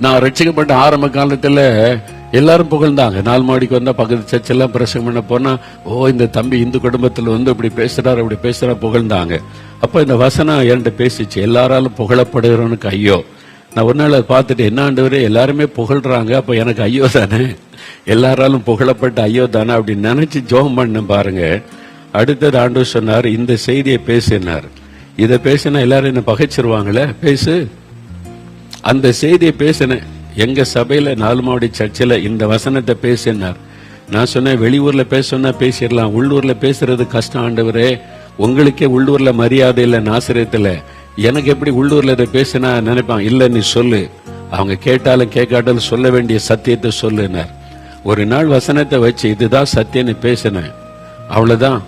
நான் ரட்சிக்கப்பட்ட ஆரம்ப காலத்துல எல்லாரும் புகழ்ந்தாங்க. 4 மாடிக்கு வந்தா பக்கத்து சர்ச்செல்லாம் பிரசங்கம் பண்ண போனா, ஓ இந்த தம்பி இந்து குடும்பத்துல வந்து இப்படி பேசுறாரு அப்படி பேசுறா புகழ்ந்தாங்க. அப்ப இந்த வசனம் என்கிட்ட பேசிச்சு, எல்லாராலும் புகழப்படுகிறவனுக்கு ஐயோ. நான் ஒரு நாள் பார்த்துட்டு, என்ன ஆண்டவரே எல்லாருமே புகழ்றாங்க, அப்ப எனக்கு ஐயோ தானே, எல்லாராலும் புகழப்பட்ட ஐயோ தானே அப்படின்னு நினைச்சு ஜோம் பண்ண பாருங்க. அடுத்தது ஆண்டவர் சொன்னார், இந்த செய்தியை பேசினார். இதை பேசினா எல்லாரும் என்ன பகைச்சிருவாங்களே, பேசு. அந்த செய்தியை பேசினேன். எங்க சபையில 4 மாடி சர்ச்சில் இந்த வசனத்தை பேசினார். நான் சொன்னேன், வெளியூர்ல பேசணும்னா பேசிடலாம், உள்ளூர்ல பேசுறது கஷ்டம் ஆண்டவரே, உங்களுக்கே உள்ளூர்ல மரியாதை இல்லை நாசிரியத்துல, எனக்கு எப்படி உள்ளூர்ல இதை பேசினா நினைப்பான். இல்ல நீ சொல்லு, அவங்க கேட்டாலும் கேட்காட்டாலும் சொல்ல வேண்டிய சத்தியத்தை சொல்லுனார். ஒரு நாள் வசனத்தை வச்சு இதுதான் சத்தியன்னு பேசினேன். அவ்வளவுதான்.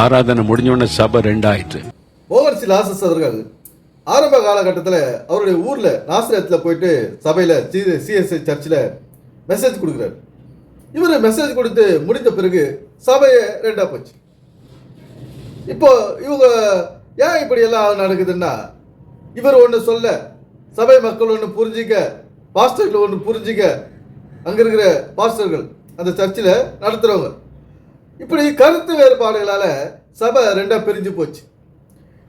ஆராதனை முடிஞ்சோடனே சபை 2 ஆயிற்று. மோகன்சி லாசஸ் அவர்கள் ஆரம்ப காலகட்டத்தில் அவருடைய ஊரில் நாசரத்தில் போயிட்டு சபையில் சிஎஸ்ஐ சர்ச்சில் மெசேஜ் கொடுக்குறாரு. இவர் மெசேஜ் கொடுத்து முடித்த பிறகு சபையை 2ஆக போச்சு. இப்போ இவங்க ஏன் இப்படி எல்லாம் நடக்குதுன்னா, இவர் ஒன்று சொல்ல, சபை மக்கள் ஒன்று புரிஞ்சிக்க, பாஸ்டர்கள் ஒன்று புரிஞ்சிக்க, அங்கே இருக்கிற பாஸ்டர்கள் அந்த சர்ச்சில் நடத்துகிறவங்க இப்படி கருத்து வேறுபாடுகளால் சபை 2ஆக பிரிஞ்சு போச்சு.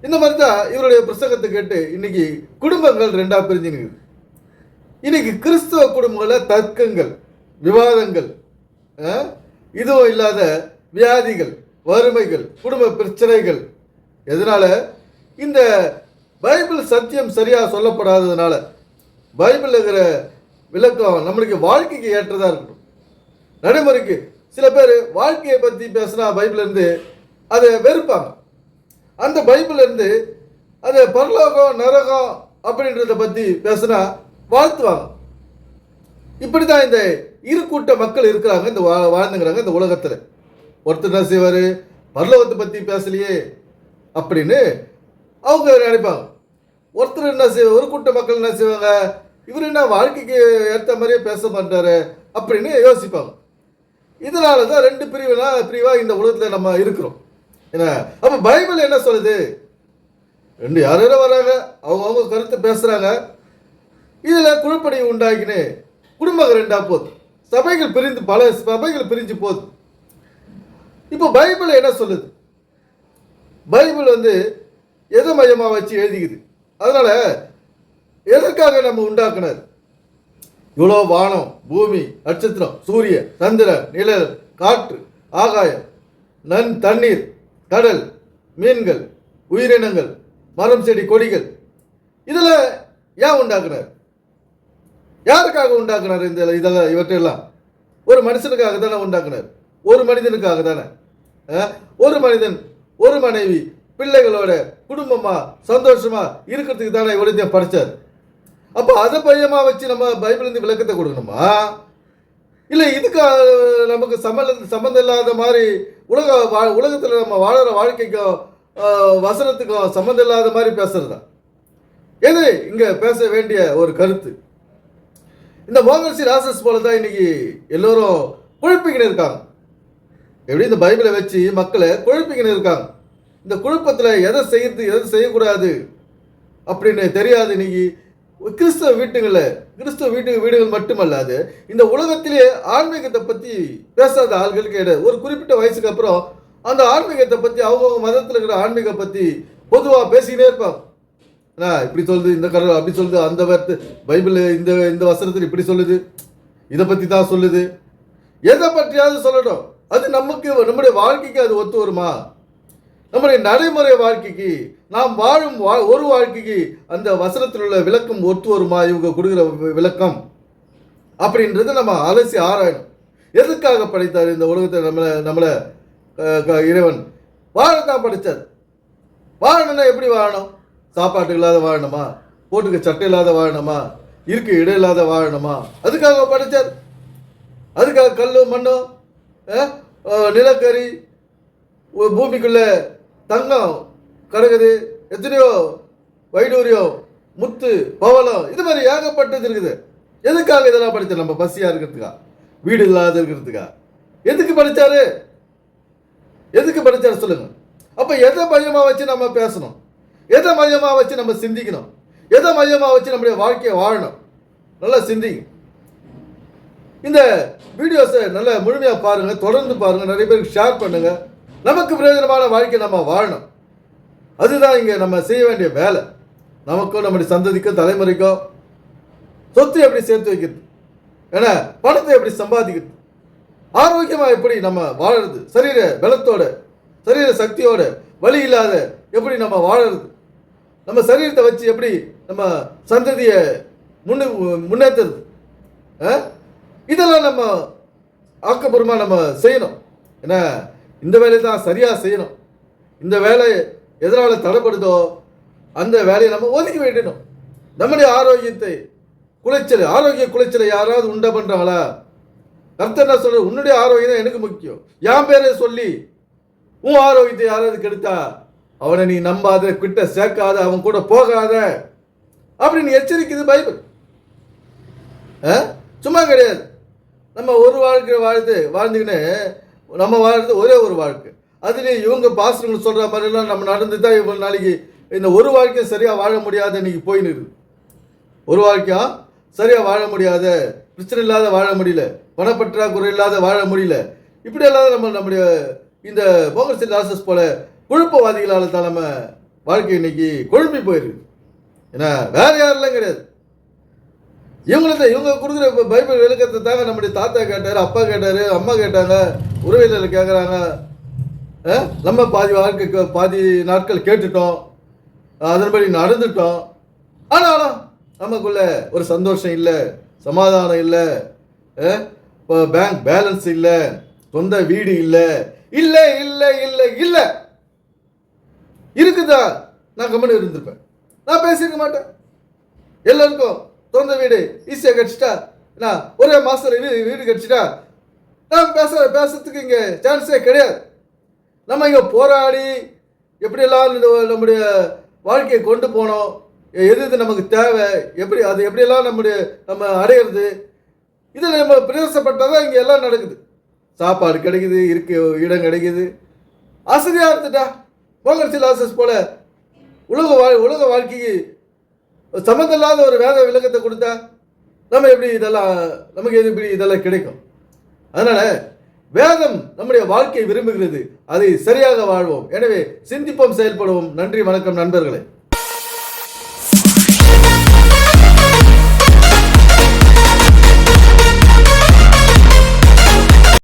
இந்த மாதிரி தான் இவருடைய பிரசங்கத்தை கேட்டு இன்னைக்கு குடும்பங்கள் 2ஆக பிரிஞ்சுன்னு. இன்னைக்கு கிறிஸ்தவ குடும்பங்களில் தர்க்கங்கள், விவாதங்கள், இதுவும் இல்லாத வியாதிகள், வறுமைகள், குடும்ப பிரச்சனைகள். எதனால? இந்த பைபிள் சத்தியம் சரியா சொல்லப்படாததுனால. பைபிள் இருக்கிற விளக்கம் நம்மளுக்கு வாழ்க்கைக்கு ஏற்றதா இருக்கணும், நடைமுறைக்கு. சில பேர் வாழ்க்கையை பற்றி பேசினா பைபிள் இருந்து அதை வெறுப்பாங்க. அந்த பைபிள் இருந்து அது பரலோகம் நரகம் அப்படின்றத பற்றி பேசினா வாழ்த்துவாங்க. இப்படி தான் இந்த இரு கூட்ட மக்கள் இருக்கிறாங்க, இந்த வாழ்ந்துங்கிறாங்க இந்த உலகத்தில். ஒருத்தர் என்ன செய்வார், பரலோகத்தை பற்றி பேசலையே அப்படின்னு அவங்க நினைப்பாங்க. ஒருத்தர் என்ன செய்வார், ஒரு கூட்ட மக்கள் என்ன செய்வாங்க, இவர் என்ன வாழ்க்கைக்கு ஏற்ற மாதிரியே பேச மாட்டாரு அப்படின்னு யோசிப்பாங்க. இதனால தான் 2 பிரிவாக இந்த உலகத்தில் நம்ம இருக்கிறோம். என்ன அப்போ பைபிள் என்ன சொல்லுது? 2 யாரோ வராங்க, அவங்க கருத்தை பேசுகிறாங்க. இதில் குழுப்படி உண்டாக்கினு குடும்பங்கள் 2ஆக போகுது, சபைகள் பிரிந்து, பல சபைகள் பிரிஞ்சு போகுது. இப்போ பைபிள் என்ன சொல்லுது? பைபிள் வந்து எதை மையமாக வச்சு எழுதிக்குது. அதனால எதற்காக நம்ம உண்டாக்குனார்? இவ்வளோ வானம், பூமி, நட்சத்திரம், சூரியன், சந்திரன், நிழல், காற்று, ஆகாயம், தண்ணீர், கடல், மீன்கள், உயிரினங்கள், மரம், செடி, கொடிகள், இதில் ஏன் உண்டாக்குனார்? யாருக்காக உண்டாக்குனார்? இதெல்லாம் இவற்றையெல்லாம் ஒரு மனுஷனுக்காக தானே உண்டாக்குனார், ஒரு மனிதனுக்காக தானே. ஒரு மனிதன், ஒரு மனைவி, பிள்ளைகளோட குடும்பமா சந்தோஷமா இருக்கிறதுக்கு தானே இவ்வளோ படித்தார். அப்போ அதை பையமா வச்சு நம்ம பைபிள் விளக்கத்தை கொடுக்கணுமா? இல்லை இதுக்கு நமக்கு சம்மந்தம் இல்லாத மாதிரி உலகத்தில் நம்ம வாழற வாழ்க்கைக்கும் வசனத்துக்கும் சம்மந்தம் இல்லாத மாதிரி பேசுறதா? எது இங்கே பேச வேண்டிய ஒரு கருத்து? இந்த மோகன்சி லாசஸ் போல தான் இன்னைக்கு எல்லோரும் குழப்பிக்கின்னு இருக்காங்க. எப்படி இந்த பைபிளை வச்சு மக்களை குழப்பிக்கின்னு இருக்காங்க. இந்த குழப்பத்தில் எதை செய்யறது எதை செய்யக்கூடாது அப்படின்னு தெரியாது. இன்னைக்கு கிறிஸ்தவ வீடுகள் மட்டுமல்லாது இந்த உலகத்திலே ஆன்மீகத்தை பற்றி பேசாத ஆள்களுக்கு ஒரு குறிப்பிட்ட வயசுக்கு அப்புறம் அந்த ஆன்மீகத்தை பற்றி அவங்க மதத்தில் இருக்கிற ஆன்மீக பற்றி பொதுவாக பேசிக்கிட்டே இருப்பாங்க. இப்படி சொல்லுது, இந்த கடவுள் அப்படி சொல்லுது, அந்த வார்த்தை பைபிள் இந்த வசனத்தில் இப்படி சொல்லுது, இதை பற்றி தான் சொல்லுது. எதை பற்றியாவது சொல்லணும். அது நம்முடைய வாழ்க்கைக்கு அது ஒத்து வருமா? நம்முடைய நடைமுறை வாழ்க்கைக்கு, நாம் வாழும் ஒரு வாழ்க்கைக்கு அந்த வசனத்தில் உள்ள விளக்கம் ஒத்து வருமா? இவங்க கொடுக்குற விளக்கம் அப்படின்றத நம்ம அலசி ஆராயணும். எதுக்காக படைத்தார் இந்த உலகத்தை? நம்மளை இறைவன் வாழத்தான் படைத்தார். வாழணும்னா எப்படி வாழணும்? சாப்பாட்டு இல்லாத வாழணுமா? போட்டுக்க சட்டை இல்லாத வாழணுமா? இருக்க இடம் இல்லாத வாழணுமா? அதுக்காக படைத்தார். அதுக்காக கல்லு மண்ணும் நிலக்கரி, பூமிக்குள்ள தங்கம் கிடக்குது, எத்தனையோ வைடூரியம், முத்து, பவளம், இது மாதிரி ஏகப்பட்டது இருக்குது. எதுக்காக இதெல்லாம் படித்தார்? நம்ம பசியா இருக்கிறதுக்கா? வீடு இல்லாத இருக்கிறதுக்கா? எதுக்கு படித்தாரு? எதுக்கு படித்தாரு சொல்லுங்க. அப்ப எதை மையமா வச்சு நம்ம பேசணும்? எதை மையமா வச்சு நம்ம சிந்திக்கணும்? எதை மையமா வச்சு நம்முடைய வாழ்க்கையை வாழணும்? நல்லா சிந்திங்க. இந்த வீடியோஸை நல்லா முழுமையாக பாருங்க, தொடர்ந்து பாருங்க, நிறைய பேருக்கு ஷேர் பண்ணுங்க. நமக்கு பிரயோஜனமான வாழ்க்கை நம்ம வாழணும். அதுதான் இங்கே நம்ம செய்ய வேண்டிய வேலை. நமக்கும் நம்முடைய சந்ததிக்கும் தலைமுறைக்கும் சொத்து எப்படி சேர்த்து வைக்கிறது, ஏன்னா பணத்தை எப்படி சம்பாதிக்கிறது, ஆரோக்கியமாக எப்படி நம்ம வாழறது, சரீர பலத்தோட சரீர சக்தியோட வலி இல்லாத எப்படி நம்ம வாழறது, நம்ம சரீரத்தை வச்சு எப்படி நம்ம சந்ததியை முன்னேற்றுறது, இதெல்லாம் நம்ம ஆக்கப்பூர்வமாக நம்ம செய்யணும். ஏன்னா இந்த வேலையை தான் சரியாக செய்யணும். இந்த வேலை எதனால் தடைப்படுதோ அந்த வேலையை நம்ம ஒதுக்கி விடணும். நம்முடைய ஆரோக்கியத்தை ஆரோக்கிய குலைச்சலை யாராவது உண்டா பண்ணுறாங்களா? கர்த்தர் என்ன சொல்ற, உன்னுடைய ஆரோக்கியம் தான் எனக்கு முக்கியம். என் பேரை சொல்லி உன் ஆரோக்கியத்தை யாராவது கெடுத்தா அவனை நீ நம்பாத, கிட்ட சேர்க்காத, அவன் கூட போகாத அப்படின்னு எச்சரிக்குது பைபிள். சும்மா கிடையாது. நம்ம ஒரு வாழ்க்கை வாழ்ந்துக்கின்னு நம்ம வாழ்றது ஒரே ஒரு வாழ்க்கை. அதுலேயும் இவங்க பாஸ்டர்கள் சொல்கிற மாதிரிலாம் நம்ம நடந்து தான் இவங்க நாளைக்கு இந்த ஒரு வாழ்க்கையும் சரியாக வாழ முடியாத இன்னைக்கு போயின்னு இருக்குது. ஒரு வாழ்க்கையும் சரியாக வாழ முடியாத, பிரச்சனை இல்லாத வாழ முடியல, பணப்பற்றாக்குறை இல்லாத வாழ முடியல. இப்படியெல்லாம் நம்முடைய இந்த மோகன்சிங் லாசஸ் போல குழப்பவாதிகளால் தான் நம்ம வாழ்க்கை இன்னைக்கு குழம்பி போயிருக்கு. ஏன்னா வேற யாரெல்லாம் கிடையாது. இவங்க கொடுக்குற பைபிள் விளக்கத்தை தாங்க நம்முடைய தாத்தா கேட்டார், அப்பா கேட்டார், அம்மா கேட்டாங்க, உறவினர்கள் கேட்குறாங்க. நம்ம பாதி நாட்கள் கேட்டுட்டோம், அதன்படி நடந்துட்டோம். ஆனாலும் நமக்குள்ள ஒரு சந்தோஷம் இல்லை, சமாதானம் இல்லை, பேங்க் பேலன்ஸ் இல்லை, சொந்த வீடு இல்லை, இல்லை இல்லை இல்லை இல்லை. இருக்குதா நான் கம்மனு இருந்திருப்பேன், நான் பேசியிருக்க மாட்டேன். எல்லாருக்கும் சொந்த வீடு ஈஸியாக கிடச்சிட்டா, நான் ஒரே மாதத்தில் வீடு கிடச்சிட்டா நான் பேசுறதுக்கு இங்கே சான்ஸே கிடையாது. நம்ம இங்கே போராடி எப்படியெல்லாம் நம்முடைய வாழ்க்கையை கொண்டு போனோம், எது நமக்கு தேவை, எப்படியெல்லாம் நம்ம அடையிறது, இதில் நம்ம பிரயாசப்பட்டால் தான் இங்கே எல்லாம் நடக்குது. சாப்பாடு கிடைக்குது, இடம் கிடைக்குது, ஆசிரியாக இருந்துட்டா மோகன்சிங் லாசஸ் போல உலக வாழ்க்கைக்கு சம்மந்தம் இல்லாத ஒரு வேத விளக்கத்தை கொடுத்தா நமக்கு எப்படி இதெல்லாம் கிடைக்கும்? அதனால வேதம் நம்முடைய வாழ்க்கையை விரும்புகிறது, அதை சரியாக வாழ்வோம். எனவே சிந்திப்போம், செயல்படுவோம். நன்றி, வணக்கம் நண்பர்களே.